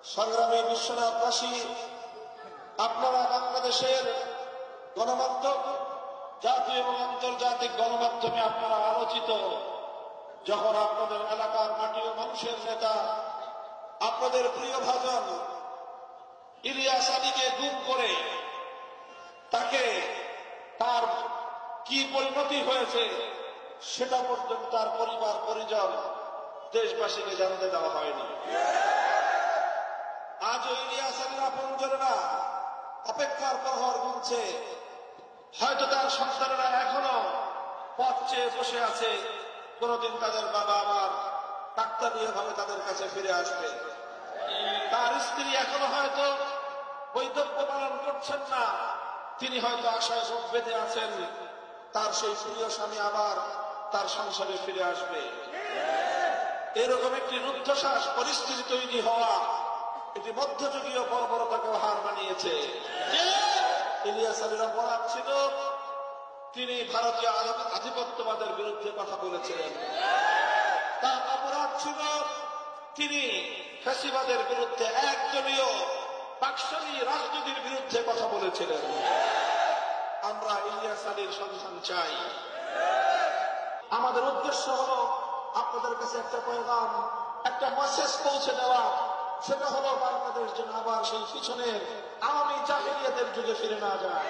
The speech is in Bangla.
সংগ্রামী বিশ্বনাথবাসী, আপনারা বাংলাদেশের গণমাধ্যম, জাতীয় এবং আন্তর্জাতিক গণমাধ্যমে আপনারা আলোচিত। যখন আপনাদের এলাকার মাটি ও মানুষের নেতা, আপনাদের প্রিয় ভাজন ইলিয়াস আলীকে গুম করে তাকে তার কি পরিণতি হয়েছে সেটা পর্যন্ত তার পরিবার পরিজন দেশবাসীকে জানতে দেওয়া হয়নি। আজও ইলিয়াস আলীর আপনজনেরা অপেক্ষার প্রহর গুনছে। হয়তো তার সন্তানেরা এখনো পথ চেয়ে বসে আছে, কোনদিন তাদের বাবা আবার কাকতালীয় ভাবে তাদের কাছে ফিরে আসবে। তার স্ত্রী এখনো হয়তো বৈধব্য পালন করছেন না, তিনি হয়তো আশায় চোখ বেঁধে আছেন তার সেই প্রিয় স্বামী আবার তার সংসারে ফিরে আসবে। এরকম একটি রুদ্ধশ্বাস পরিস্থিতি তৈরি হওয়া এটি মধ্যযুগীয় বর্বরতাকে হার মানিয়েছে। ইলিয়াস আলীর অপরাধ ছিল তিনি ভারতীয় আধিপত্যবাদের বিরুদ্ধে কথা বলেছিলেন। তার অপরাধ ছিল তিনি ফ্যাসিবাদের বিরুদ্ধে, একদলীয় বাকশালী রাজনীতির বিরুদ্ধে কথা বলেছিলেন। আমরা ইলিয়াস আলীর সন্ধান চাই। আমাদের উদ্দেশ্য হল আপনাদের কাছে একটা পয়গাম, একটা মেসেজ পৌঁছে দেওয়া। সেটা হলো বাংলাদেশ যেন আবার সেই পিছনের আওয়ামী জাহেলিয়াতের যুগে ফিরে না যায়।